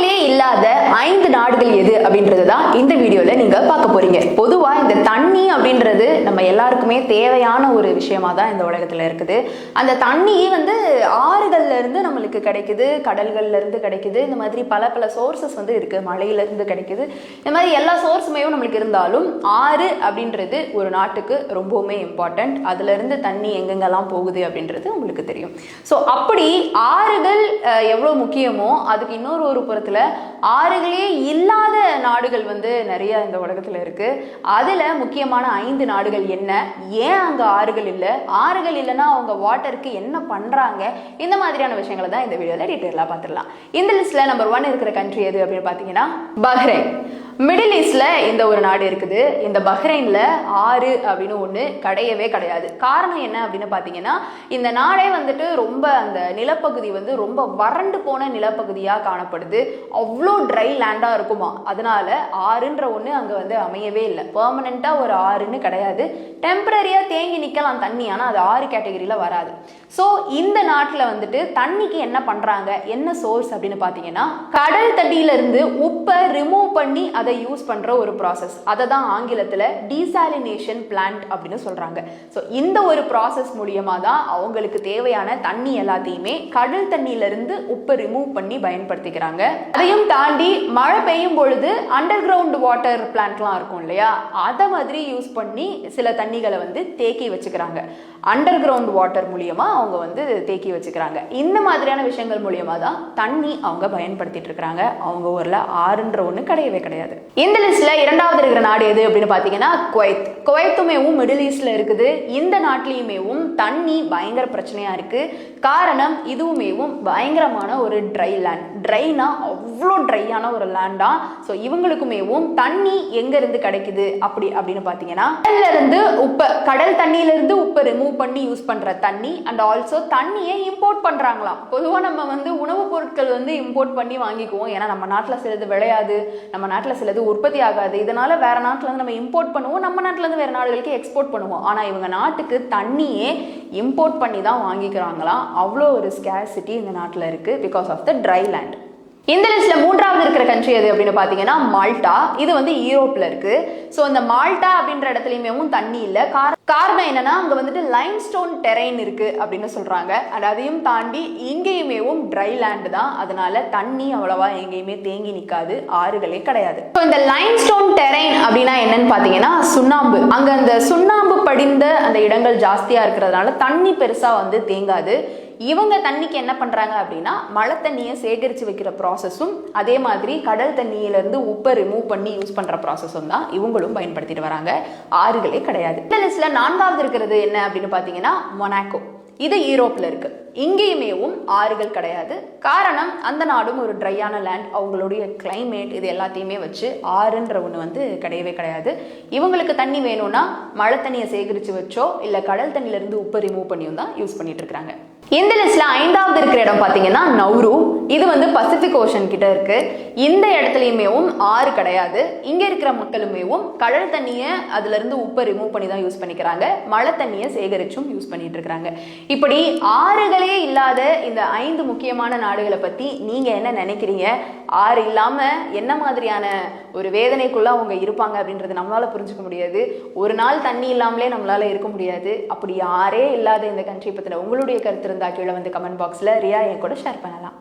ஆறுகளே இல்லாத 5 நாடுகள் எது அப்படின்றது தான் இந்த வீடியோல நீங்க பார்க்க போறீங்க. பொதுவா இந்த தண்ணி அப்படின்றது நம்ம எல்லாருக்குமே தேவையான ஒரு விஷயமா தான் இந்த உலகத்துல இருக்குது. அந்த தண்ணி ஆறுகள்ல இருந்து நம்மளுக்கு கிடைக்குது, கடல்கள்ல இருந்து கிடைக்குது. இந்த மாதிரி பல சோர்சஸ் இருக்கு. மழையில இருந்து கிடைக்குது. இந்த மாதிரி எல்லா சோர்ஸுமே நம்மளுக்கு இருந்தாலும் ஆறு அப்படின்றது ஒரு நாட்டுக்கு ரொம்பவுமே இம்பார்ட்டன்ட். அதுல இருந்து தண்ணி எங்கெங்கெல்லாம் போகுது அப்படின்றது உங்களுக்கு தெரியும். ஸோ அப்படி ஆறுகள் எவ்வளவு முக்கியமோ அதுக்கு இன்னொரு புறத்துல ஆறுகளே இல்லாத நாடுகள் நிறைய இந்த உலகத்துல இருக்கு. அதுல முக்கியமான 5 நாடுகள் என்ன, ஏன் அங்க ஆறுகள் இல்லை, ஆறுகள் இல்லைன்னா அவங்க வாட்டருக்கு என்ன பண்றாங்க, இந்த மாதிரியான விஷயங்களை தான் இந்த வீடியோல டீட்டெயிலா பார்த்துடலாம். இந்த லிஸ்ட்ல நம்பர் 1 இருக்கிற கண்ட்ரி எது அப்படின்னு பாத்தீங்கன்னா பஹ்ரைன். மிடில் ஈஸ்ட்ல இந்த ஒரு நாடு இருக்குது. இந்த பஹ்ரைன்ல ஆறு அப்படின்னு ஒண்ணு கிடையவே கிடையாது. காரணம் என்ன அப்படின்னு பாத்தீங்கன்னா, இந்த நாடே ரொம்ப அந்த நிலப்பகுதி ரொம்ப வறண்டு போன நிலப்பகுதியா காணப்படுது. அவ்வளோ ட்ரை லேண்டா இருக்குமா, அதனால ஆறுன்ற ஒண்ணு அங்க அமையவே இல்லை. பெர்மனண்டா ஒரு ஆறுன்னு கிடையாது. டெம்பரரியா தேங்கி நிக்கலாம் தண்ணி, ஆனா அது ஆறு கேட்டகரியில வராது. ஸோ இந்த நாட்டில் தண்ணிக்கு என்ன பண்றாங்க, என்ன சோர்ஸ் அப்படின்னு பாத்தீங்கன்னா, கடல் தண்ணியில இருந்து உப்பை ரிமூவ் பண்ணி அதை யூஸ் பண்ற ஒரு ப்ராசஸ். அதை தான் ஆங்கிலத்துல டீசாலினேஷன் பிளான்ட் அப்படின்னு சொல்றாங்க. ஸோ இந்த ஒரு ப்ராசஸ் மூலியமா தான் அவங்களுக்கு தேவையான தண்ணி எல்லாத்தையுமே கடல் தண்ணியில இருந்து உப்பை ரிமூவ் பண்ணி பயன்படுத்திக்கிறாங்க. அதையும் தாண்டி மழை பெய்யும் பொழுது அண்டர் கிரவுண்ட் வாட்டர் பிளான்ட்லாம் இருக்கும் இல்லையா, அதை மாதிரி யூஸ் பண்ணி சில தண்ணிகளை தேக்கி வச்சுக்கிறாங்க. அண்டர் கிரவுண்ட் வாட்டர் மூலியமா அவங்க தேக்கி வச்சுக்கிறாங்க. இந்த மாதிரியான விஷயங்கள் மூலியமா தான் தண்ணி அவங்க பயன்படுத்திட்டு இருக்காங்க. அவங்க ஊர்ல ஆறுன்ற ஒண்ணு கிடையவே கிடையாது. இந்த லிஸ்ட்ல 2வது இருக்கிற நாடு எது அப்படின்னு பாத்தீங்கன்னா குவைத். குவைத்துமேவும் மிடில் ஈஸ்ட்ல இருக்குது. இந்த நாட்டிலையுமேவும் தண்ணி பயங்கர பிரச்சனையா இருக்கு. காரணம் இதுவுமேவும் பயங்கரமான ஒரு ட்ரை லேண்ட். ட்ரைனா அவ்வளோ ட்ரையான ஒரு லேண்டா. ஸோ இவங்களுக்குமேவும் தண்ணி எங்க இருந்து கிடைக்குது அப்படின்னு பாத்தீங்கன்னா, கடல் தண்ணியில இருந்து உப்பை ரிமூவ் பண்ணி யூஸ் பண்ற தண்ணி அண்ட் ஆல்சோ தண்ணியை இம்போர்ட் பண்றாங்களாம். பொதுவா நம்ம உணவுப் பொருட்கள் இம்போர்ட் பண்ணி வாங்கிக்குவோம். ஏன்னா நம்ம நாட்டுல சிலது விளையாது, நம்ம நாட்டுல சிலது உற்பத்தி ஆகாது. இதனால வேற நாட்டுல இருந்து நம்ம இம்போர்ட் பண்ணுவோம், நம்ம நாட்டுல இருந்து வேற நாடுகளுக்கு எக்ஸ்போர்ட் பண்ணுவோம். ஆனா இவங்க நாட்டுக்கு தண்ணியே இம்போர்ட் பண்ணி தான் வாங்கிக்கிறாங்களாம். அவ்வளோ ஒரு ஸ்கேர்சிட்டி இந்த நாட்டுல இருக்கு because of the dry land. இந்த லிஸ்ட்ல 3வது இருக்கிற கண்ட்ரி எது அப்படின்னு பாத்தீங்கன்னா மால்டா. இது யூரோப்ல இருக்கு. ஸோ இந்த மால்டா அப்படின்ற இடத்துலயுமே தண்ணி இல்லை. காரணம் என்னன்னா, அங்க லைம்ஸ்டோன் டெரைன் இருக்கு அப்படின்னு சொல்றாங்க. அண்ட் அதையும் தாண்டி இங்கேயுமேவும் ட்ரை லேண்ட் தான். அதனால தண்ணி அவ்வளவா எங்கேயுமே தேங்கி நிக்காது, ஆறுகளே கிடையாது. இந்த லைம்ஸ்டோன் டெரைன் அப்படின்னா என்னன்னு பாத்தீங்கன்னா சுண்ணாம்பு. அங்க அந்த சுண்ணாம்பு படிந்த அந்த இடங்கள் ஜாஸ்தியா இருக்கிறதுனால தண்ணி பெருசா தேங்காது. இவங்க தண்ணிக்கு என்ன பண்றாங்க அப்படின்னா, மழை தண்ணியை சேகரிச்சு வைக்கிற ப்ராசஸும் அதே மாதிரி கடல் தண்ணியில இருந்து உப்பை ரிமூவ் பண்ணி யூஸ் பண்ற ப்ராசஸும் தான் இவங்களும் பயன்படுத்திட்டு வராங்க. ஆறுகளே கிடையாது. இந்த லிஸ்ட்ல 4வது இருக்கிறது என்ன அப்படின்னு பாத்தீங்கன்னா மொனாக்கோ. இது யூரோப்ல இருக்கு. இங்கேயுமேவும் ஆறுகள் கிடையாது. காரணம் அந்த நாடும் ஒரு ட்ரையான லேண்ட். அவங்களுடைய கிளைமேட் இது எல்லாத்தையுமே வச்சு ஆறுன்ற ஒன்று கிடையவே கிடையாது. இவங்களுக்கு தண்ணி வேணும்னா மழை தண்ணியை சேகரித்து வச்சோ இல்லை கடல் தண்ணியிலேருந்து உப்பை ரிமூவ் பண்ணியும் தான் யூஸ் பண்ணிட்டு இருக்காங்க. இந்த லிஸ்ட்ல 5வது இருக்கிற இடம் பார்த்தீங்கன்னா நௌரு. இது பசிபிக் ஓஷன் கிட்ட இருக்கு. இந்த இடத்துலையுமேவும் ஆறு கிடையாது. இங்க இருக்கிற மக்களுமேவும் கடல் தண்ணியை அதுல இருந்து உப்பை ரிமூவ் பண்ணி தான் யூஸ் பண்ணிக்கிறாங்க. மழை தண்ணியை சேகரிச்சும் யூஸ் பண்ணிட்டு இருக்காங்க. இப்படி ஆறுகளே இல்லாத இந்த 5 முக்கியமான நாடுகளை பத்தி நீங்க என்ன நினைக்கிறீங்க? ஆறு இல்லாம என்ன மாதிரியான ஒரு வேதனைக்குள்ள அவங்க இருப்பாங்க அப்படின்றது நம்மளால புரிஞ்சுக்க முடியாது. ஒரு நாள் தண்ணி இல்லாமலே நம்மளால இருக்க முடியாது. அப்படி யாரே இல்லாத இந்த கண்ட்ரி பத்தின உங்களுடைய கருத்து இருந்தா கீழே கமெண்ட் பாக்ஸ்ல ரியா என் கூட ஷேர் பண்ணலாம்.